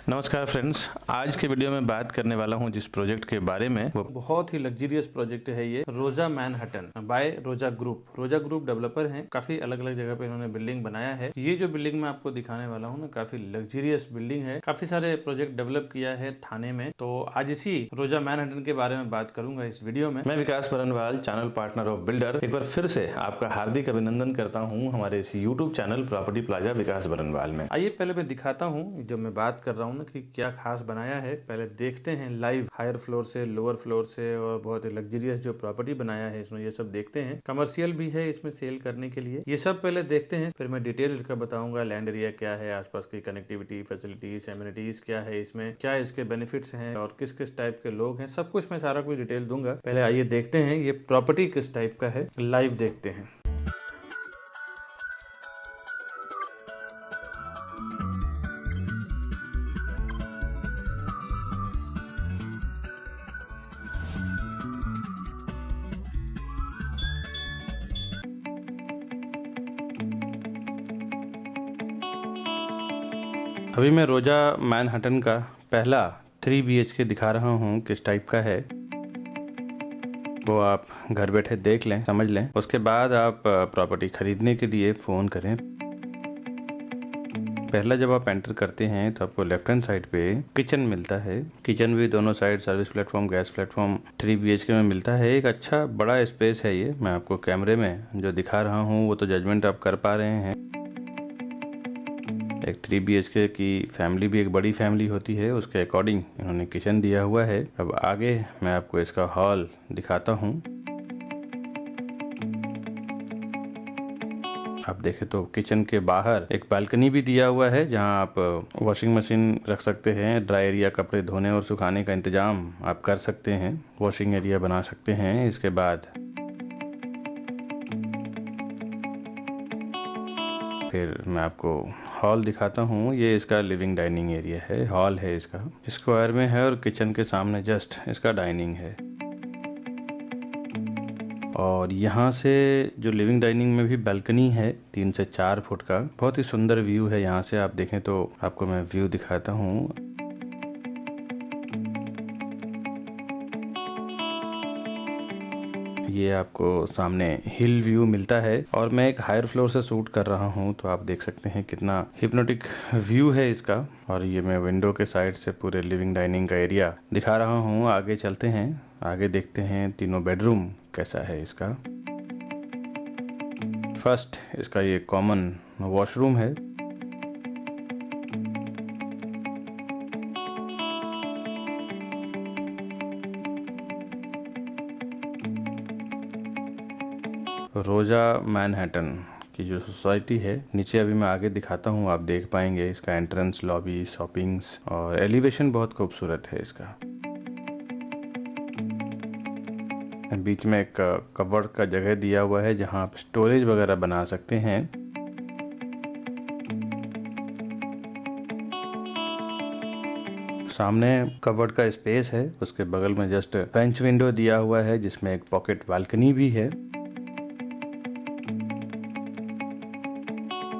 नमस्कार फ्रेंड्स, आज के वीडियो में बात करने वाला हूं जिस प्रोजेक्ट के बारे में, वो बहुत ही लग्जरियस प्रोजेक्ट है। ये रोजा मैनहट्टन बाय रोजा ग्रुप डेवलपर हैं। काफी अलग अलग जगह पे इन्होंने बिल्डिंग बनाया है। ये जो बिल्डिंग मैं आपको दिखाने वाला हूं ना, काफी लग्जरियस बिल्डिंग है। काफी सारे प्रोजेक्ट डेवलप किया है थाने में। तो आज इसी रोजा मैनहट्टन के बारे में बात करूंगा इस वीडियो में। मैं Vikas Baranwal, channel partner of builder, एक बार फिर से आपका हार्दिक अभिनंदन करता हूँ हमारे इस यूट्यूब चैनल प्रॉपर्टी प्लाजा विकास बरनवाल में। आइए पहले मैं दिखाता हूँ, जब मैं बात कर रहा हूँ ना कि क्या खास बनाया है, पहले देखते हैं लाइव हायर फ्लोर से, लोअर फ्लोर से, और बहुत ही लग्जरियस जो प्रॉपर्टी बनाया है इसमें, ये सब देखते हैं। कमर्शियल भी है इसमें सेल करने के लिए। ये सब पहले देखते हैं, फिर मैं डिटेल इसका बताऊंगा। लैंड एरिया क्या है, आसपास की कनेक्टिविटी, फैसिलिटीज, एमिनिटीज क्या है इसमें, क्या इसके बेनिफिट्स हैं और किस किस टाइप के लोग हैं, सब कुछ मैं सारा कुछ डिटेल दूंगा। पहले आइए देखते हैं ये प्रॉपर्टी किस टाइप का है, लाइव देखते हैं। अभी मैं रोजा मैनहट्टन का पहला 3 BHK दिखा रहा हूँ किस टाइप का है। वो आप घर बैठे देख लें, समझ लें, उसके बाद आप प्रॉपर्टी खरीदने के लिए फ़ोन करें। पहला जब आप एंटर करते हैं तो आपको लेफ्ट हैंड साइड पे किचन मिलता है। किचन भी दोनों side, service platform, gas platform 3 BHK में मिलता है। एक अच्छा बड़ा स्पेस है ये। मैं आपको कैमरे में जो दिखा रहा हूँ वो तो जजमेंट आप कर पा रहे हैं। एक 3 BHK की फैमिली भी एक बड़ी फैमिली होती है, उसके अकॉर्डिंग इन्होंने किचन दिया हुआ है। अब आगे मैं आपको इसका हॉल दिखाता हूँ। आप देखें तो किचन के बाहर एक बालकनी भी दिया हुआ है, जहां आप वॉशिंग मशीन रख सकते हैं। ड्राई एरिया, कपड़े धोने और सुखाने का इंतजाम आप कर सकते हैं। वॉशिंग एरिया बना सकते हैं। इसके बाद फिर मैं आपको हॉल दिखाता हूँ। ये इसका लिविंग डाइनिंग एरिया है, हॉल है इसका, स्क्वायर में है, और किचन के सामने जस्ट इसका डाइनिंग है। और यहाँ से जो लिविंग डाइनिंग में भी बालकनी है 3 से 4 फुट का, बहुत ही सुंदर व्यू है। यहाँ से आप देखें तो आपको मैं व्यू दिखाता हूँ। ये आपको सामने हिल व्यू मिलता है, और मैं एक हायर फ्लोर से शूट कर रहा हूँ, तो आप देख सकते हैं कितना हिप्नोटिक व्यू है इसका। और ये मैं विंडो के साइड से पूरे लिविंग डाइनिंग का एरिया दिखा रहा हूँ। आगे चलते हैं, आगे देखते हैं तीनों बेडरूम कैसा है इसका। फर्स्ट इसका ये कॉमन वॉशरूम है। रोजा मैनहट्टन की जो सोसाइटी है, नीचे अभी मैं आगे दिखाता हूँ, आप देख पाएंगे इसका एंट्रेंस, लॉबी, शॉपिंग्स, और एलिवेशन बहुत खूबसूरत है इसका। बीच में एक कवर्ड का जगह दिया हुआ है, जहाँ आप स्टोरेज वगैरह बना सकते हैं। सामने कवर्ड का स्पेस है, उसके बगल में जस्ट फ्रेंच विंडो दिया हुआ है, जिसमें एक पॉकेट बालकनी भी है।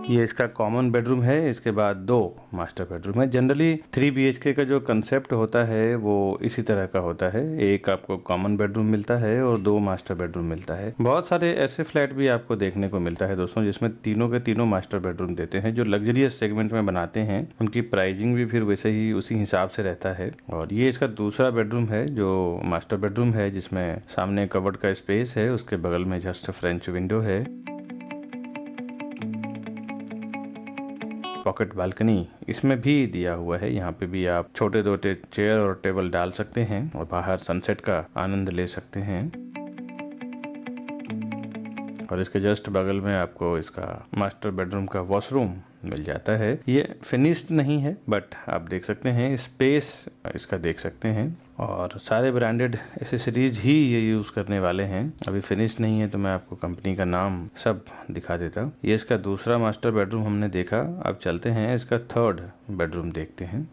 ये इसका कॉमन बेडरूम है। इसके बाद 2 मास्टर बेडरूम है। जनरली 3 BHK का जो कंसेप्ट होता है वो इसी तरह का होता है। एक आपको कॉमन बेडरूम मिलता है और 2 मास्टर बेडरूम मिलता है। बहुत सारे ऐसे फ्लैट भी आपको देखने को मिलता है दोस्तों, जिसमें तीनों के तीनों मास्टर बेडरूम देते हैं। जो लग्जरियस सेगमेंट में बनाते हैं उनकी प्राइसिंग भी फिर वैसे ही उसी हिसाब से रहता है। और ये इसका दूसरा बेडरूम है जो मास्टर बेडरूम है, जिसमें सामने कवर्ड का स्पेस है, उसके बगल में जस्ट फ्रेंच विंडो है, पॉकेट बालकनी इसमें भी दिया हुआ है। यहाँ पे भी आप छोटे छोटे चेयर और टेबल डाल सकते हैं और बाहर सनसेट का आनंद ले सकते हैं। और इसके जस्ट बगल में आपको इसका मास्टर बेडरूम का वॉशरूम मिल जाता है। ये फिनिश्ड नहीं है, बट आप देख सकते हैं, स्पेस इसका देख सकते हैं, और सारे ब्रांडेड एसेसरीज ही ये यूज़ करने वाले हैं। अभी फिनिश नहीं है तो मैं आपको कंपनी का नाम सब दिखा देता। ये इसका दूसरा मास्टर बेडरूम हमने देखा। अब चलते हैं इसका 3rd बेडरूम देखते हैं।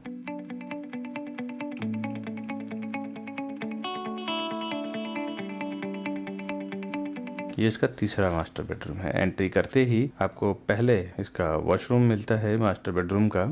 ये इसका तीसरा मास्टर बेडरूम है। एंट्री करते ही आपको पहले इसका वॉशरूम मिलता है मास्टर बेडरूम का।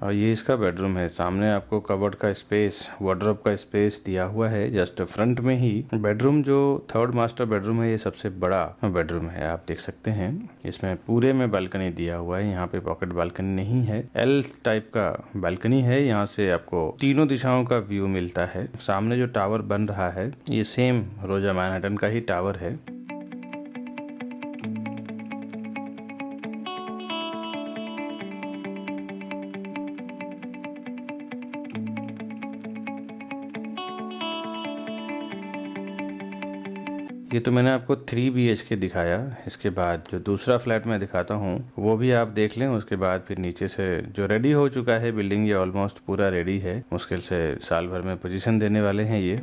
और ये इसका बेडरूम है। सामने आपको कबर्ड का स्पेस, वार्डरोब का स्पेस दिया हुआ है। जस्ट फ्रंट में ही बेडरूम, जो थर्ड मास्टर बेडरूम है, ये सबसे बड़ा बेडरूम है। आप देख सकते हैं इसमें पूरे में बालकनी दिया हुआ है। यहाँ पे पॉकेट बालकनी नहीं है, एल टाइप का बालकनी है। यहाँ से आपको तीनों दिशाओं का व्यू मिलता है। सामने जो टावर बन रहा है ये सेम रोजा मैनहट्टन का ही टावर है। ये तो मैंने आपको 3 BHK दिखाया। इसके बाद जो दूसरा फ्लैट मैं दिखाता हूँ वो भी आप देख लें। उसके बाद फिर नीचे से जो रेडी हो चुका है बिल्डिंग, ये ऑलमोस्ट पूरा रेडी है। मुश्किल से साल भर में पोजीशन देने वाले हैं ये।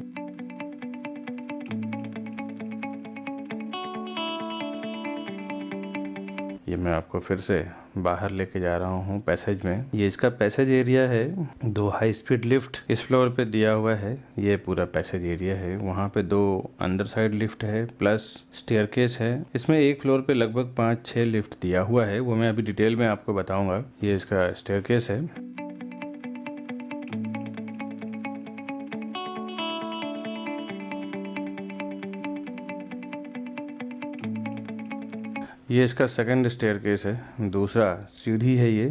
मैं आपको फिर से बाहर लेके जा रहा हूँ पैसेज में। ये इसका पैसेज एरिया है। 2 हाई स्पीड लिफ्ट इस फ्लोर पे दिया हुआ है। ये पूरा पैसेज एरिया है। वहाँ पे 2 अंदर साइड लिफ्ट है प्लस स्टेयरकेस है। इसमें एक फ्लोर पे लगभग 5-6 लिफ्ट दिया हुआ है, वो मैं अभी डिटेल में आपको बताऊंगा। ये इसका स्टेयरकेस है। ये इसका सेकंड स्टेयरकेस है, दूसरा सीढ़ी है ये।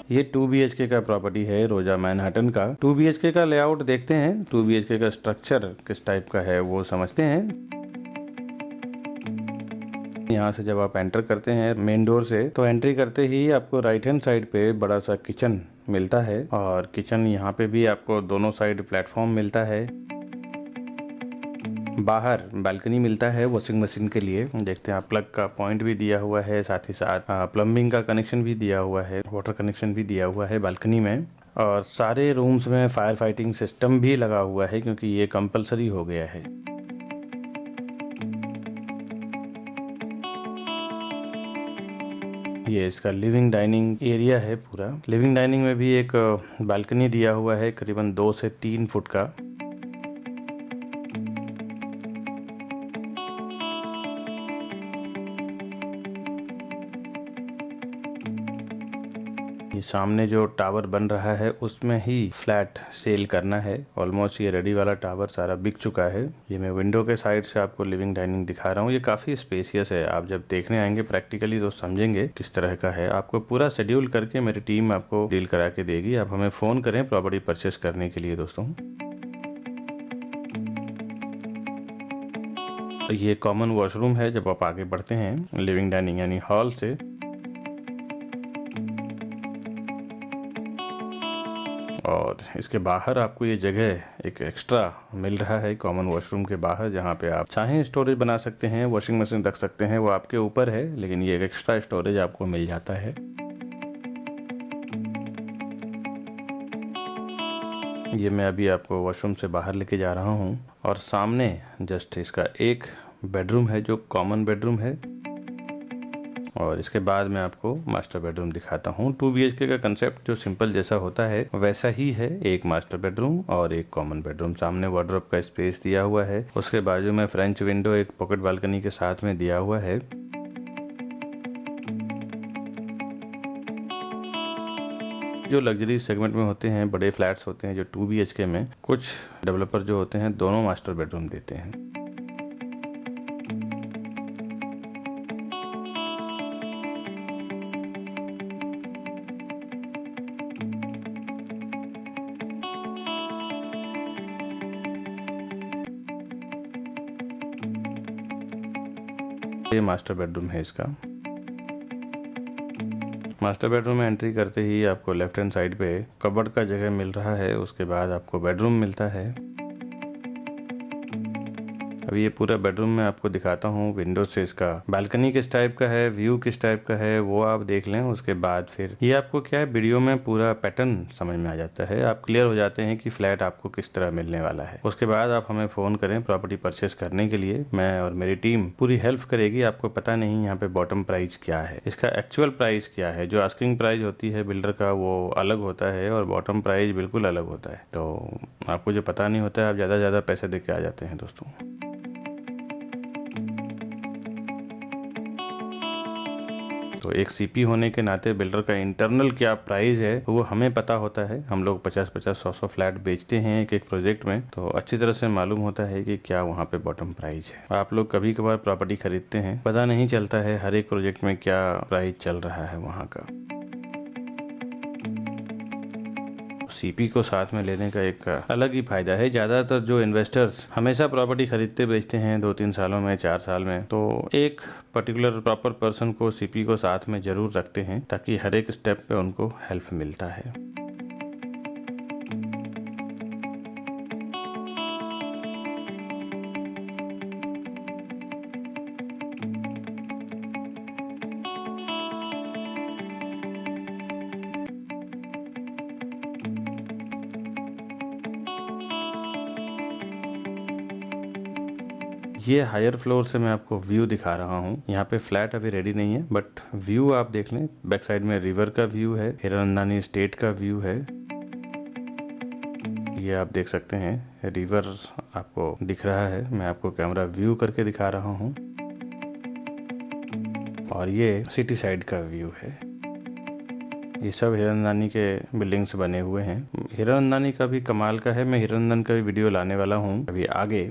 ये 2 BHK का प्रॉपर्टी है रोजा मैनहट्टन का। 2 BHK का लेआउट देखते हैं, 2 BHK का स्ट्रक्चर किस टाइप का है वो समझते हैं। यहाँ से जब आप एंटर करते हैं मेन डोर से, तो एंट्री करते ही आपको राइट हैंड साइड पे बड़ा सा किचन मिलता है। और किचन यहाँ पे भी आपको दोनों साइड प्लेटफॉर्म मिलता है। बाहर बालकनी मिलता है वॉशिंग मशीन के लिए। देखते हैं आप, प्लग का पॉइंट भी दिया हुआ है, साथ ही साथ प्लम्बिंग का कनेक्शन भी दिया हुआ है, वाटर कनेक्शन भी दिया हुआ है बालकनी में। और सारे रूम्स में फायर फाइटिंग सिस्टम भी लगा हुआ है क्योंकि ये कंपलसरी हो गया है। ये इसका लिविंग डाइनिंग एरिया है पूरा। लिविंग डाइनिंग में भी एक बालकनी दिया हुआ है करीबन 2 से 3 फुट का। ये सामने जो टावर बन रहा है उसमें ही फ्लैट सेल करना है। ऑलमोस्ट ये रेडी वाला टावर सारा बिक चुका है। ये मैं विंडो के साइड से आपको लिविंग डाइनिंग दिखा रहा हूँ। ये काफ़ी स्पेसियस है। आप जब देखने आएंगे प्रैक्टिकली तो समझेंगे किस तरह का है। आपको पूरा शेड्यूल करके मेरी टीम आपको डील करा के देगी। आप हमें फ़ोन करें प्रॉपर्टी परचेस करने के लिए दोस्तों। ये कॉमन वॉशरूम है। जब आप आगे बढ़ते हैं लिविंग डाइनिंग यानी हॉल से, और इसके बाहर आपको ये जगह एक एक्स्ट्रा मिल रहा है कॉमन वॉशरूम के बाहर, जहाँ पे आप चाहें स्टोरेज बना सकते हैं, वॉशिंग मशीन रख सकते हैं, वो आपके ऊपर है। लेकिन ये एक एक्स्ट्रा स्टोरेज आपको मिल जाता है। ये मैं अभी आपको वॉशरूम से बाहर लेके जा रहा हूँ और सामने जस्ट इसका एक बेडरूम है जो कॉमन बेडरूम है। और इसके बाद मैं आपको मास्टर बेडरूम दिखाता हूँ। 2 BHK का कंसेप्ट जो सिंपल जैसा होता है वैसा ही है। एक मास्टर बेडरूम और एक कॉमन बेडरूम। सामने वार्डरोब का स्पेस दिया हुआ है। उसके बाजू में फ्रेंच विंडो एक पॉकेट बालकनी के साथ में दिया हुआ है। जो लग्जरी सेगमेंट में होते हैं, बड़े फ्लैट्स होते हैं जो 2 BHK में, कुछ डेवलपर जो होते हैं दोनों मास्टर बेडरूम देते हैं। ये मास्टर बेडरूम है इसका। मास्टर बेडरूम में एंट्री करते ही आपको लेफ्ट हैंड साइड पे कबर्ड का जगह मिल रहा है। उसके बाद आपको बेडरूम मिलता है। अभी ये पूरा बेडरूम मैं आपको दिखाता हूँ विंडो से। इसका बालकनी किस टाइप का है, व्यू किस टाइप का है, वो आप देख लें। उसके बाद फिर ये आपको क्या है, वीडियो में पूरा पैटर्न समझ में आ जाता है। आप क्लियर हो जाते हैं कि फ्लैट आपको किस तरह मिलने वाला है। उसके बाद आप हमें फ़ोन करें प्रॉपर्टी परचेस करने के लिए। मैं और मेरी टीम पूरी हेल्प करेगी। आपको पता नहीं यहाँ पे बॉटम प्राइस क्या है, इसका एक्चुअल प्राइस क्या है। जो आस्किंग प्राइस होती है बिल्डर का वो अलग होता है और बॉटम प्राइस बिल्कुल अलग होता है। तो आपको जो पता नहीं होता है, आप ज़्यादा पैसे दे के आ जाते हैं दोस्तों। तो एक सीपी होने के नाते बिल्डर का इंटरनल क्या प्राइस है वो हमें पता होता है। हम लोग 50-50, 100-100 फ्लैट बेचते हैं एक एक प्रोजेक्ट में, तो अच्छी तरह से मालूम होता है कि क्या वहाँ पे बॉटम प्राइस है। आप लोग कभी कभार प्रॉपर्टी खरीदते हैं, पता नहीं चलता है हर एक प्रोजेक्ट में क्या प्राइस चल रहा है वहाँ का। सीपी को साथ में लेने का एक अलग ही फायदा है। ज्यादातर जो इन्वेस्टर्स हमेशा प्रॉपर्टी खरीदते बेचते हैं 2-3 सालों में, 4 साल में, तो एक पर्टिकुलर प्रॉपर पर्सन को सीपी को साथ में जरूर रखते हैं ताकि हर एक स्टेप पे उनको हेल्प मिलता है। ये हायर फ्लोर से मैं आपको व्यू दिखा रहा हूँ। यहाँ पे फ्लैट अभी रेडी नहीं है, बट व्यू आप देख लें। बैक साइड में रिवर का व्यू है, हीरानंदानी स्टेट का व्यू है। ये आप देख सकते हैं, रिवर आपको दिख रहा है। मैं आपको कैमरा व्यू करके दिखा रहा हूँ। और ये सिटी साइड का व्यू है। ये सब हीरानंदानी के बिल्डिंग्स बने हुए हैं। हीरानंदानी का भी कमाल का है। मैं हीरानंदन का भी वीडियो लाने वाला हूँ अभी आगे,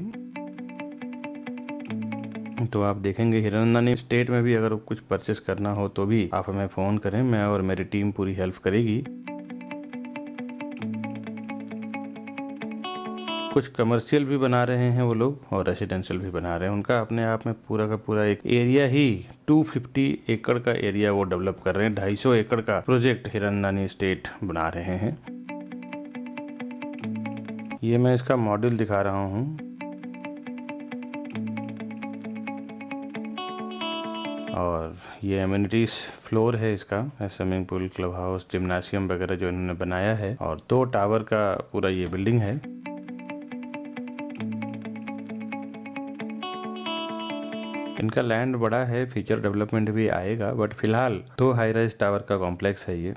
तो आप देखेंगे। हीरानंदानी स्टेट में भी अगर कुछ परचेस करना हो तो भी आप हमें फ़ोन करें, मैं और मेरी टीम पूरी हेल्प करेगी। कुछ कमर्शियल भी बना रहे हैं वो लोग और रेसिडेंशियल भी बना रहे हैं। उनका अपने आप में पूरा का पूरा एक एरिया ही 250 एकड़ का एरिया वो डेवलप कर रहे हैं। 250 एकड़ का प्रोजेक्ट हीरानंदानी स्टेट बना रहे हैं। ये मैं इसका मॉडल दिखा रहा हूँ। और ये एमिनिटीज फ्लोर है इसका, स्विमिंग पूल, क्लब हाउस, जिम्नासियम वगैरह जो इन्होंने बनाया है। और 2 टावर का पूरा ये बिल्डिंग है। इनका लैंड बड़ा है, फ्यूचर डेवलपमेंट भी आएगा, बट फिलहाल 2 हाई राइज टावर का कॉम्प्लेक्स है ये।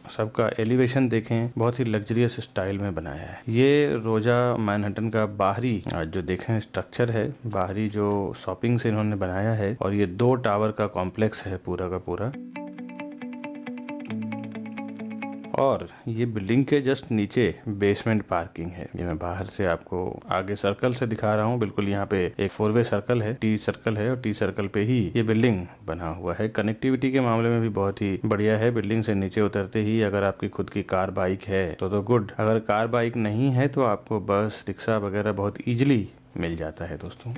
सबका एलिवेशन देखें, बहुत ही लग्जरियस स्टाइल में बनाया है। ये रोजा मैनहट्टन का बाहरी जो देखें स्ट्रक्चर है, बाहरी जो शॉपिंग से इन्होंने बनाया है। और ये 2 टावर का कॉम्प्लेक्स है पूरा का पूरा। और ये बिल्डिंग के जस्ट नीचे बेसमेंट पार्किंग है। ये मैं बाहर से आपको आगे सर्कल से दिखा रहा हूँ। बिल्कुल यहाँ पे एक 4-वे सर्कल है, टी सर्कल है, और टी सर्कल पे ही ये बिल्डिंग बना हुआ है। कनेक्टिविटी के मामले में भी बहुत ही बढ़िया है। बिल्डिंग से नीचे उतरते ही अगर आपकी खुद की कार बाइक है तो गुड। अगर कार बाइक नहीं है तो आपको बस, रिक्शा वगैरह बहुत ईजिली मिल जाता है दोस्तों।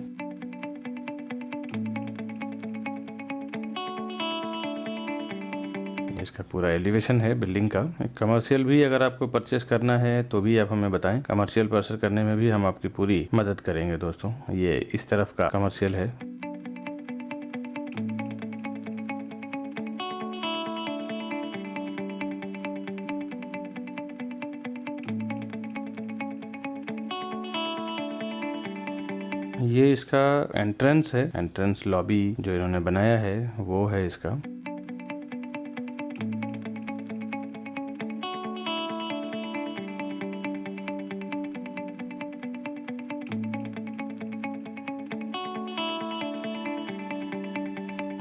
इसका पूरा एलिवेशन है बिल्डिंग का। कमर्शियल भी अगर आपको परचेस करना है तो भी आप हमें बताएं। कमर्शियल परचेस करने में भी हम आपकी पूरी मदद करेंगे दोस्तों। ये इस तरफ का कमर्शियल है। ये इसका एंट्रेंस है, एंट्रेंस लॉबी जो इन्होंने बनाया है वो है इसका।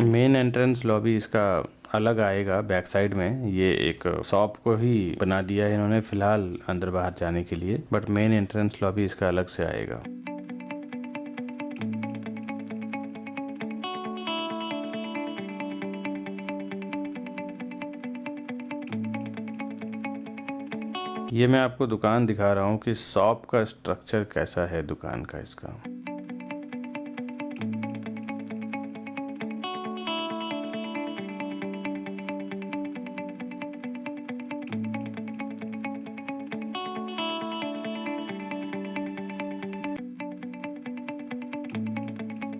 मेन एंट्रेंस लॉबी इसका अलग आएगा बैक साइड में। ये एक शॉप को ही बना दिया है इन्होंने फिलहाल अंदर बाहर जाने के लिए, बट मेन एंट्रेंस लॉबी इसका अलग से आएगा। ये मैं आपको दुकान दिखा रहा हूँ कि शॉप का स्ट्रक्चर कैसा है दुकान का इसका।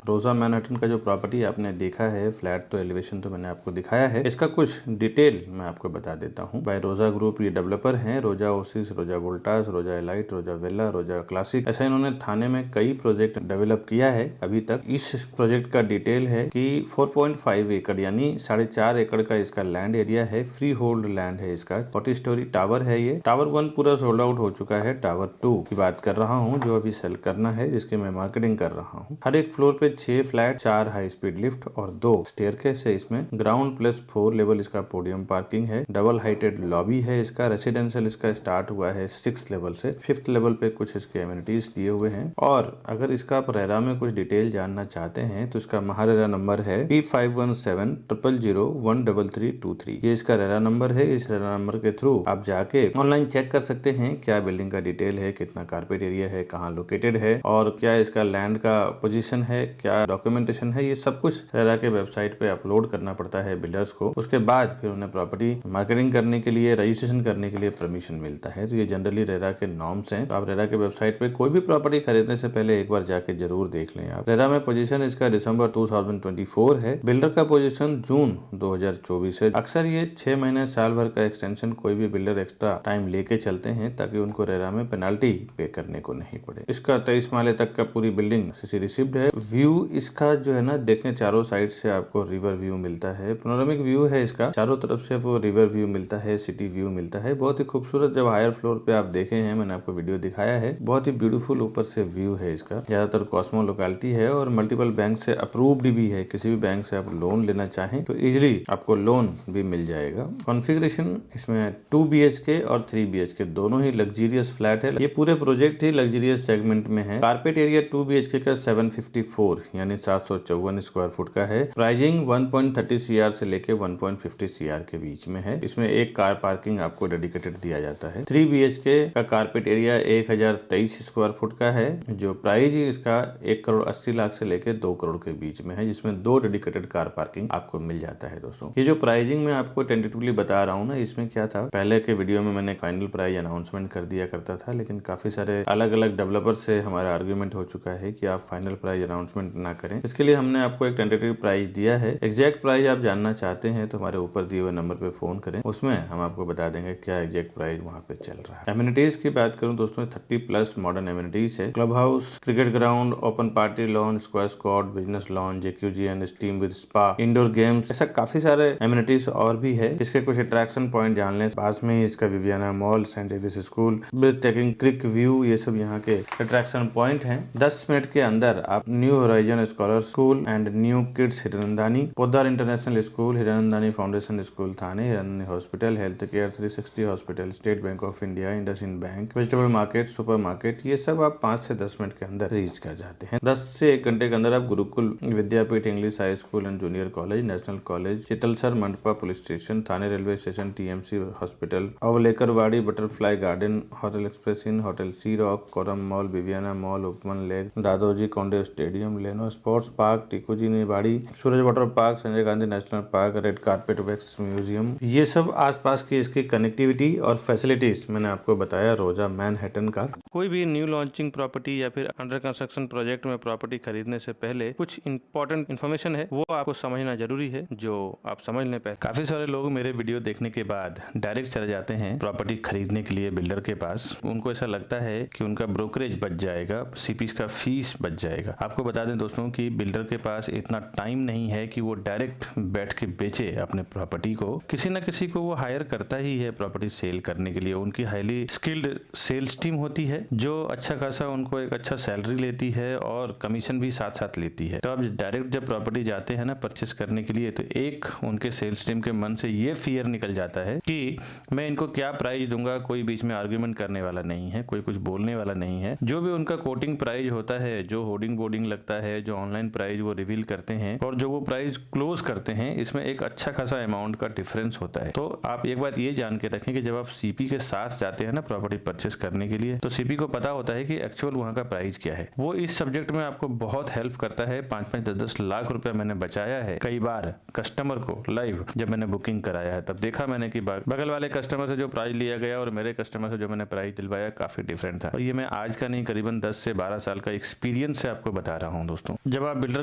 रोजा मैनहट्टन का जो प्रॉपर्टी आपने देखा है, फ्लैट तो एलिवेशन तो मैंने आपको दिखाया है, इसका कुछ डिटेल मैं आपको बता देता हूँ। बाय रोजा ग्रुप ये डेवलपर हैं। रोजा ओसिस, रोजा वोल्टास, रोजा एलाइट, रोजा विला, रोजा क्लासिक, ऐसा इन्होंने थाने में कई प्रोजेक्ट डेवलप किया है अभी तक। इस प्रोजेक्ट का डिटेल है कि 4.5 एकड़ यानी 4.5 एकड़ का इसका लैंड एरिया है। फ्री होल्ड लैंड है इसका। 40 स्टोरी टावर है ये। टावर 1 पूरा सोल्ड आउट हो चुका है। टावर 2 की बात कर रहा हूँ जो अभी सेल करना है, जिसकी मैं मार्केटिंग कर रहा हूँ। हर एक फ्लोर पे 6 फ्लैट, 4 हाई स्पीड लिफ्ट और 2 स्टेयरकेस है इसमें। ग्राउंड प्लस 4 लेवल इसका पोडियम पार्किंग है। डबल हाइटेड लॉबी है इसका। रेसिडेंशियल इसका स्टार्ट हुआ है 6 लेवल से। 5th लेवल पे कुछ इसके एमिनिटीज दिए हुए हैं। और अगर इसका आप रेरा में कुछ डिटेल जानना चाहते हैं तो इसका महारेरा नंबर है P517000013323। ये इसका रेरा नंबर है। इस रेरा नंबर के थ्रू आप जाके ऑनलाइन चेक कर सकते हैं क्या बिल्डिंग का डिटेल है, कितना कारपेट एरिया है, कहाँ लोकेटेड है और क्या इसका लैंड का पोजीशन है, क्या डॉक्यूमेंटेशन है। ये सब कुछ रेरा के वेबसाइट पे अपलोड करना पड़ता है बिल्डर्स को। उसके बाद फिर उन्हें प्रॉपर्टी मार्केटिंग करने के लिए, रजिस्ट्रेशन करने के लिए परमिशन मिलता है। तो ये जनरली रेरा के नॉर्म्स हैं। तो आप रेरा के वेबसाइट पे कोई भी प्रॉपर्टी खरीदने से पहले एक बार जाके जरूर देख लें आप। रेरा में पोजीशन इसका दिसंबर 2024 है। बिल्डर का पोजीशन जून 2024 है। अक्सर ये 6 महीने साल भर का एक्सटेंशन कोई भी बिल्डर एक्स्ट्रा टाइम लेके चलते हैं ताकि उनको रेरा में पेनाल्टी पे करने को नहीं पड़े। इसका 23 माले तक का पूरी बिल्डिंग सीसी रिसिप्ड है। व्यू इसका जो है ना, देखने चारों साइड से आपको रिवर व्यू मिलता है। पेनोरामिक व्यू है इसका। चारों तरफ से वो रिवर व्यू मिलता है, सिटी व्यू मिलता है। बहुत ही खूबसूरत। जब हायर फ्लोर पे आप देखे हैं, मैंने आपको वीडियो दिखाया है, बहुत ही ब्यूटीफुल ऊपर से व्यू है इसका। ज्यादातर कॉस्मो लोकेलिटी है और मल्टीपल बैंक से अप्रूव्ड भी है। किसी भी बैंक से आप लोन लेना चाहें तो इजिली आपको लोन भी मिल जाएगा। कॉन्फ़िगरेशन इसमें 2 BHK और 3 BHK दोनों ही लग्जीरियस फ्लैट है। ये पूरे प्रोजेक्ट ही लग्जीरियस सेगमेंट में है। कारपेट एरिया 2 BHK का 754 यानी 754 स्क्वायर फुट का है। प्राइजिंग 1.30 CR से लेके 1.50 CR के बीच में है। इसमें एक कार पार्किंग आपको डेडिकेटेड दिया जाता है। 3 BHK का कारपेट एरिया 1023 स्क्वायर फुट का है। जो प्राइस इसका 1,80,00,000 से लेके 2 करोड़ के बीच में है, जिसमें 2 डेडिकेटेड कार पार्किंग आपको मिल जाता है। दोस्तों, ये जो प्राइजिंग मैं आपको टेंटेटिवली बता रहा हूँ ना, इसमें क्या था, पहले के वीडियो में मैंने फाइनल प्राइस अनाउंसमेंट कर दिया करता था, लेकिन काफी सारे अलग अलग डेवलपर से हमारा आर्ग्यूमेंट हो चुका है कि आप फाइनल प्राइस अनाउंसमेंट ना करें। इसके लिए हमने आपको एक टेंटेटिव प्राइस दिया है। एग्जैक्ट प्राइस आप जानना चाहते हैं तो हमारे ऊपर दिए हुए नंबर पे फोन करें, उसमें हम आपको बता देंगे क्या एग्जैक्ट प्राइस वहाँ पे चल रहा है। एमिनिटीज की बात करूँ दोस्तों, 30+ मॉडर्न एमिनिटीज है। Club house, cricket ground, open party lawn, square squad, business lawn, JQGN, steam with spa, indoor games, ऐसा काफी सारे एमिनिटीज और भी है। इसके कुछ अट्रैक्शन पॉइंट जान लें। पास में ही इसका Viviana mall, Saint Xavier's school, bridge taking creek view, ये सब यहाँ के अट्रैक्शन पॉइंट हैं। 10 मिनट के अंदर आप New Horizon Scholar school and New Kids Hiranandani, Poddar International school, Hiranandani foundation school Thane, Hiran hospital, health care 360 hospital, State Bank of India, IndusInd bank, vegetable market, super market, ये सब आप 5 से 10 मिनट के अंदर रीच कर जाते हैं। 10 से 1 घंटे के अंदर आप Gurukul Vidyapeeth English High School and Junior College, National College, Chitalsar मंडपा police station, Thane railway station, TMC hospital, Awalekarwadi, Butterfly Garden, hotel Express Inn, hotel Sea Rock, Korum Mall, Viviana Mall, open lake, Dadoji Konde stadium, लेनो sports park, Tikuji Newadi, Suraj water park, Sanjay Gandhi National Park, Red Carpet Wax Museum, ये सब आसपास की इसकी connectivity और facilities मैंने आपको बताया रोजा मैनहट्टन का। कोई भी न्यू लॉन्चिंग प्रॉपर्टी या फिर अंडर कंस्ट्रक्शन प्रोजेक्ट में प्रॉपर्टी खरीदने से पहले कुछ इंपॉर्टेंट इन्फॉर्मेशन है, वो आपको समझना जरूरी है, जो आप समझ लें। पहले काफी सारे लोग मेरे वीडियो देखने के बाद डायरेक्ट चले जाते हैं प्रॉपर्टी खरीदने के लिए बिल्डर के पास। उनको ऐसा लगता है कि उनका ब्रोकरेज बच जाएगा, CPs का फीस बच जाएगा। आपको बता दें दोस्तों कि बिल्डर के पास इतना टाइम नहीं है कि वो डायरेक्ट बैठ के बेचे अपने प्रॉपर्टी को। किसी ना किसी को वो हायर करता ही है प्रॉपर्टी सेल करने के लिए। उनकी हाईली स्किल्ड सेल्स टीम होती है जो अच्छा खासा उनको एक अच्छा सैलरी लेती है और कमीशन भी साथ साथ लेती है। तो अब डायरेक्ट जब प्रॉपर्टी जाते हैं ना परचेस करने के लिए, तो एक उनके सेल्स टीम के मन से ये फियर निकल जाता है कि मैं इनको क्या प्राइस दूंगा, कोई बीच में आर्ग्यूमेंट करने वाला नहीं है, कोई कुछ बोलने वाला नहीं है। जो भी उनका कोटिंग प्राइस होता है, जो होर्डिंग बोर्डिंग लगता है, जो ऑनलाइन प्राइस वो रिवील करते हैं और जो वो प्राइस क्लोज करते हैं, इसमें एक अच्छा खासा अमाउंट का डिफरेंस होता है। तो आप एक बात ये जान के रखें कि जब आप CP के साथ जाते हैं ना प्रॉपर्टी परचेस करने के लिए, तो CP को पता होता है कि एक्चुअल वहाँ का प्राइस क्या है। वो इस सब्जेक्ट में आपको बहुत हेल्प करता है। 5-5, 10-10 लाख रुपया मैंने बचाया है कई बार कस्टमर को लाइव जब मैंने बुकिंग कराया है। तब देखा मैंने कि बगल वाले कस्टमर से जो प्राइस लिया गया और मेरे कस्टमर से जो मैंने प्राइस दिलवाया काफी डिफरेंट था। और ये मैं आज का नहीं, करीबन 10 से 12 साल का एक्सपीरियंस से आपको बता रहा हूँ दोस्तों। दोस्तों। जब आप बिल्डर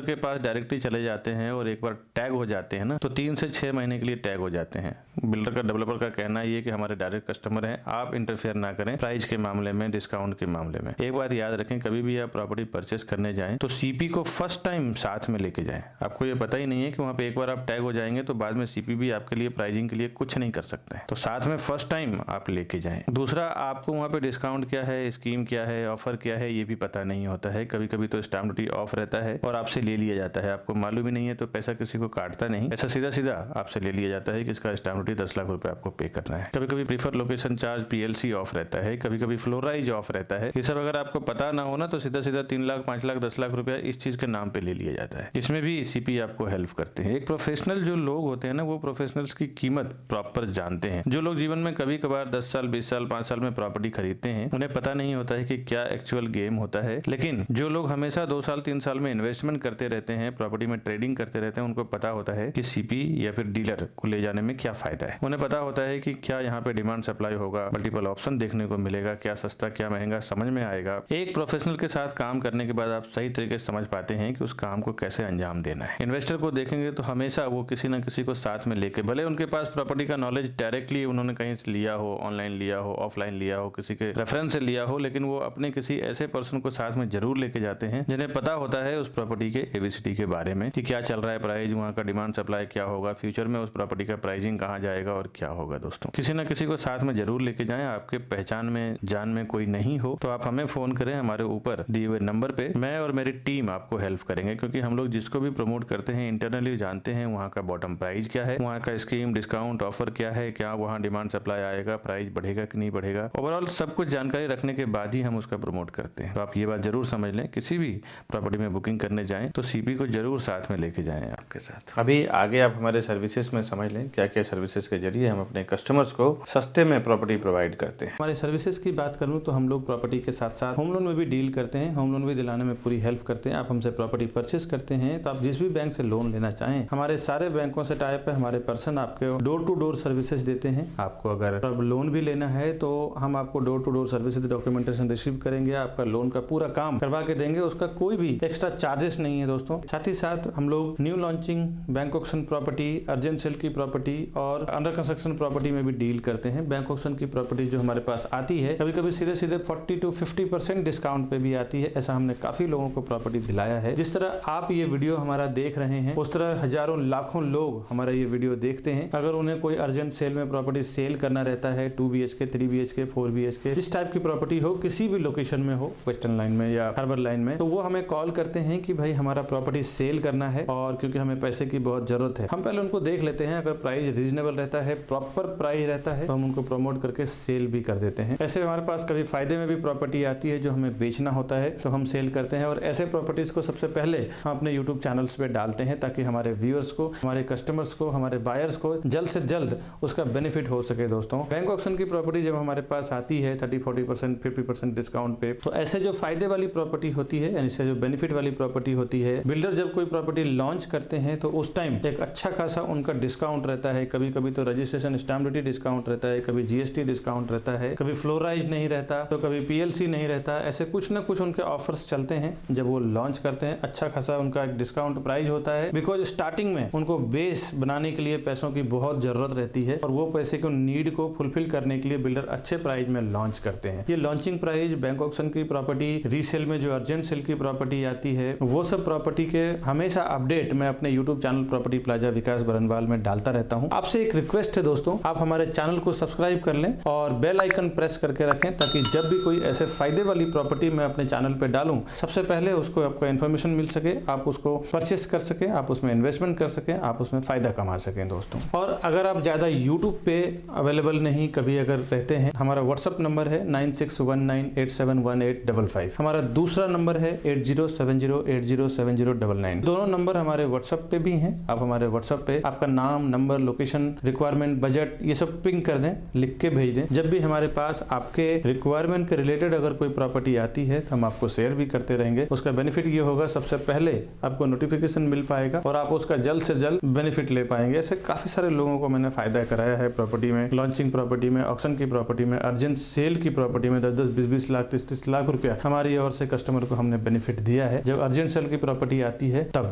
के पास डायरेक्टली चले जाते हैं और एक बार टैग हो जाते हैं ना, तो 3 से 6 महीने के लिए टैग हो जाते हैं। बिल्डर का, डेवलपर का कहना ये कि हमारे डायरेक्ट कस्टमर हैं, आप इंटरफेयर ना करें प्राइस के मामले में, डिस्काउंट के मामले में। एक बात याद रखें, कभी भी आप प्रॉपर्टी परचेस करने जाएं तो सीपी को फर्स्ट टाइम साथ में लेके जाएं। आपको ये पता ही नहीं है कि वहाँ पे एक बार आप टैग हो जाएंगे तो बाद में सीपी भी आपके लिए प्राइसिंग के लिए कुछ नहीं कर सकते हैं, तो साथ में फर्स्ट टाइम आप लेके जाएं। दूसरा, आपको वहाँ पे डिस्काउंट क्या है, स्कीम क्या है, ऑफर क्या है, ये भी पता नहीं होता है। कभी कभी तो स्टैम्प ड्यूटी ऑफ रहता है और आपसे ले लिया जाता है, आपको मालूम ही नहीं है, तो पैसा किसी को काटता नहीं, पैसा सीधा सीधा आपसे ले लिया जाता है कि इसका स्टैम्प ड्यूटी 10 लाख रुपए आपको पे करना है। कभी कभी prefer location charge PLC of रहता है, कभी कभी फ्लोराइज ऑफ रहता है। ये सब अगर आपको पता ना हो ना, तो सीधा सीधा 3 लाख, 5 लाख, 10 लाख रुपया इस चीज के नाम पे ले लिया जाता है। इसमें भी सीपी आपको हेल्प करते हैं। एक प्रोफेशनल जो लोग होते हैं ना, वो प्रोफेशनल्स की कीमत प्रॉपर जानते हैं। जो लोग जीवन में कभी कभार 10 साल, 20 साल, 5 साल में प्रॉपर्टी खरीदते हैं, उन्हें पता नहीं होता है कि क्या एक्चुअल गेम होता है। लेकिन जो लोग हमेशा 2 साल, 3 साल में इन्वेस्टमेंट करते रहते हैं, प्रॉपर्टी में ट्रेडिंग करते रहते हैं, उनको पता होता है कि सीपी या फिर डीलर को ले जाने में क्या फायदा है। उन्हें पता होता है कि क्या यहाँ पे डिमांड सप्लाई होगा, मल्टीपल ऑप्शन देखने को मिलेगा, क्या सस्ता क्या महंगा समझ में आएगा। एक प्रोफेशनल के साथ काम करने के बाद आप सही तरीके से समझ पाते हैं कि उस काम को कैसे अंजाम देना है। इन्वेस्टर को देखेंगे तो हमेशा वो किसी न किसी को साथ में लेके, भले उनके पास प्रॉपर्टी का नॉलेज डायरेक्टली उन्होंने कहीं से लिया हो, ऑनलाइन लिया हो, ऑफलाइन लिया हो, किसी के रेफरेंस से लिया हो, लेकिन वो अपने किसी ऐसे पर्सन को साथ में जरूर लेके जाते हैं जिन्हें पता होता है उस प्रॉपर्टी के एबीसीडी के बारे में कि क्या चल रहा है, प्राइस, वहाँ का डिमांड सप्लाई क्या होगा, फ्यूचर में उस प्रॉपर्टी का प्राइसिंग कहाँ जाएगा और क्या होगा। दोस्तों, किसी न किसी को साथ में जरूर लेके जाएं। आपके पहचान में, जान में कोई नहीं हो तो आप हमें फोन करें, हमारे ऊपर दिए हुए नंबर पे। मैं और मेरी टीम आपको हेल्प करेंगे, क्योंकि हम लोग जिसको भी प्रमोट करते हैं इंटरनली जानते हैं वहाँ का बॉटम प्राइस क्या है, वहाँ का स्कीम, डिस्काउंट, ऑफर क्या है, क्या वहाँ डिमांड सप्लाई आएगा, प्राइस बढ़ेगा कि नहीं बढ़ेगा। ओवरऑल सब कुछ जानकारी रखने के बाद ही हम उसका प्रमोट करते हैं। तो आप ये बात जरूर समझ लें, किसी भी प्रॉपर्टी में बुकिंग करने जाएं तो सीपी को जरूर साथ में लेके जाएं आपके साथ। अभी आगे आप हमारे सर्विसेज में समझ लें क्या क्या सर्विसेज के जरिए हम अपने कस्टमर्स को सस्ते में प्रॉपर्टी प्रोवाइड करते हैं। हमारे सर्विसेज की बात करूं तो हम लोग प्रॉपर्टी के साथ साथ होम लोन में भी डील करते हैं, होम लोन भी दिलाने में पूरी हेल्प करते हैं। आप हमसे प्रॉपर्टी परचेस करते हैं तो आप जिस भी बैंक से लोन लेना चाहें, हमारे सारे बैंकों से टाइप है, हमारे पर्सन आपके डोर टू डोर सर्विसेज देते हैं। आपको अगर लोन भी लेना है तो हम आपको door to door services, documentation receive करेंगे, आपका लोन का पूरा काम करवा के देंगे, उसका कोई भी एक्स्ट्रा चार्जेस नहीं है दोस्तों। साथ ही साथ हम लोग new launching, bank auction property, urgent sale की प्रॉपर्टी और अंडर कंस्ट्रक्शन प्रॉपर्टी में भी डील करते हैं। बैंक ऑक्शन की प्रॉपर्टी जो हमारे पास आती है कभी कभी सीधे सीधे 40 to 50% डिस्काउंट पे भी आती है। ऐसा हमने काफी लोगों को प्रॉपर्टी दिलाया है। जिस तरह आप ये वीडियो हमारा देख रहे हैं, उस तरह हजारों लाखों लोग हमारा ये वीडियो देखते हैं। अगर उन्हें कोई अर्जेंट सेल में प्रॉपर्टी सेल करना रहता है, 2 BHK, 3 BHK, 4 BHK, जिस टाइप की प्रॉपर्टी हो, किसी भी लोकेशन में हो, वेस्टर्न लाइन में या हार्बर लाइन में, तो वो हमें कॉल करते हैं कि भाई हमारा प्रॉपर्टी सेल करना है और क्योंकि हमें पैसे की बहुत जरूरत है। हम पहले उनको देख लेते हैं, अगर प्राइस रीजनेबल रहता है, प्रॉपर प्राइस रहता है, तो हम उनको प्रमोट करके सेल भी कर देते हैं। ऐसे हमारे पास कभी फायदे में भी प्रॉपर्टी आती है जो हमें बेचना होता है तो हम सेल करते हैं, और ऐसे प्रॉपर्टीज को सबसे पहले हम अपने यूट्यूब चैनल्स पे डालते हैं ताकि हमारे व्यूअर्स को, हमारे कस्टमर्स को, हमारे बायर्स को जल्द से जल्द उसका बेनिफिट हो सके। दोस्तों, बैंक ऑक्शन की प्रॉपर्टी जब हमारे पास आती है 30-40%, 50% डिस्काउंट पे, तो ऐसे जो फायदे वाली प्रॉपर्टी होती है, यानी जो बेनिफिट वाली प्रॉपर्टी होती है, बिल्डर जब कोई प्रॉपर्टी लॉन्च करते हैं तो उस टाइम एक अच्छा खासा उनका डिस्काउंट रहता है। कभी कभी तो रजिस्ट्रेशन स्टैम्प ड्यूटी डिस्काउंट रहता है, कभी जीएसटी डिस्काउंट रहता है, कभी फ्लोराइज नहीं रहता, तो कभी पीएलसी नहीं रहता। ऐसे कुछ ना कुछ उनके ऑफर्स चलते हैं जब वो लॉन्च करते हैं। अच्छा खासा उनका एक डिस्काउंट प्राइस होता है, बिकॉज स्टार्टिंग में उनको बेस बनाने के लिए पैसों की बहुत जरूरत रहती है और वो पैसे को नीड को फुलफिल करने के लिए बिल्डर अच्छे प्राइस में लॉन्च करते हैं। ये लॉन्चिंग प्राइस, बैंक ऑक्शन की प्रॉपर्टी, रीसेल में जो अर्जेंट सेल की प्रॉपर्टी आती है, वो सब प्रॉपर्टी के हमेशा अपडेट मैं अपने यूट्यूब चैनल प्रॉपर्टी प्लाजा विकास बरनवाल में डालता रहता हूँ। आपसे एक रिक्वेस्ट है दोस्तों, आप हमारे चैनल को सब्सक्राइब कर लें और बेल आइकन प्रेस करके रखें ताकि जब भी कोई ऐसे फायदे वाली प्रॉपर्टी मैं अपने चैनल पे डालूं, सबसे पहले उसको आपको इन्फॉर्मेशन मिल सके, आप उसको परचेस कर सके, आप उसमें इन्वेस्टमेंट कर सके, आप उसमें फायदा कमा सकें दोस्तों। और अगर आप ज्यादा यूट्यूब पे अवेलेबल नहीं कभी अगर रहते हैं, हमारा व्हाट्सअप नंबर है 9619871855। हमारा दूसरा नंबर है 8070807099। दोनों नंबर हमारे व्हाट्सएप पे भी हैं। आप हमारे व्हाट्सएप पे आपका नाम, नंबर, लोकेशन, रिक्वायरमेंट, बजट, ये सब पिंग कर दें, लिख के भेज दें। जब भी हमारे पास आपके रिक्वायरमेंट के रिलेटेड अगर कोई प्रॉपर्टी आती है तो हम आपको शेयर भी करते रहेंगे। उसका बेनिफिट ये होगा, सबसे पहले आपको नोटिफिकेशन मिल पाएगा और आप उसका जल्द से जल्द बेनिफिट ले पाएंगे। ऐसे काफी सारे लोगों को मैंने फायदा कराया है प्रॉपर्टी में, लॉन्चिंग प्रॉपर्टी में, ऑक्शन की प्रॉपर्टी में, अर्जेंट सेल की प्रॉपर्टी में 10-10, 20-20 लाख, 30-30 लाख रुपया हमारी ओर से कस्टमर को हमने बेनिफिट दिया है। जब अर्जेंट सेल की प्रॉपर्टी आती है तब।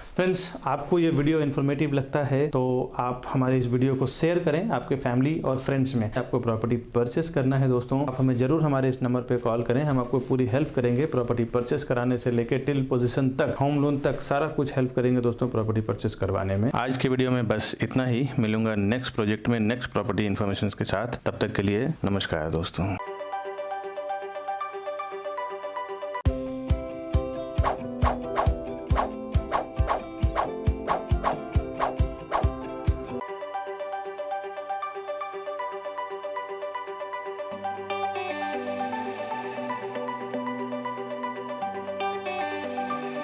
फ्रेंड्स, आपको ये वीडियो इन्फॉर्मेटिव लगता है तो आप हमारे इस वीडियो को शेयर करें आपके फैमिली और फ्रेंड्स में। आपको प्रॉपर्टी परचेस करना है दोस्तों, आप हमें जरूर हमारे इस नंबर पे कॉल करें, हम आपको पूरी हेल्प करेंगे। प्रॉपर्टी परचेस कराने से लेके टिल पोजीशन तक, होम लोन तक, सारा कुछ हेल्प करेंगे दोस्तों प्रॉपर्टी परचेस करवाने में। आज के वीडियो में बस इतना ही। मिलूंगा नेक्स्ट प्रोजेक्ट में नेक्स्ट प्रॉपर्टी इन्फॉर्मेशन के साथ। तब तक के लिए नमस्कार दोस्तों।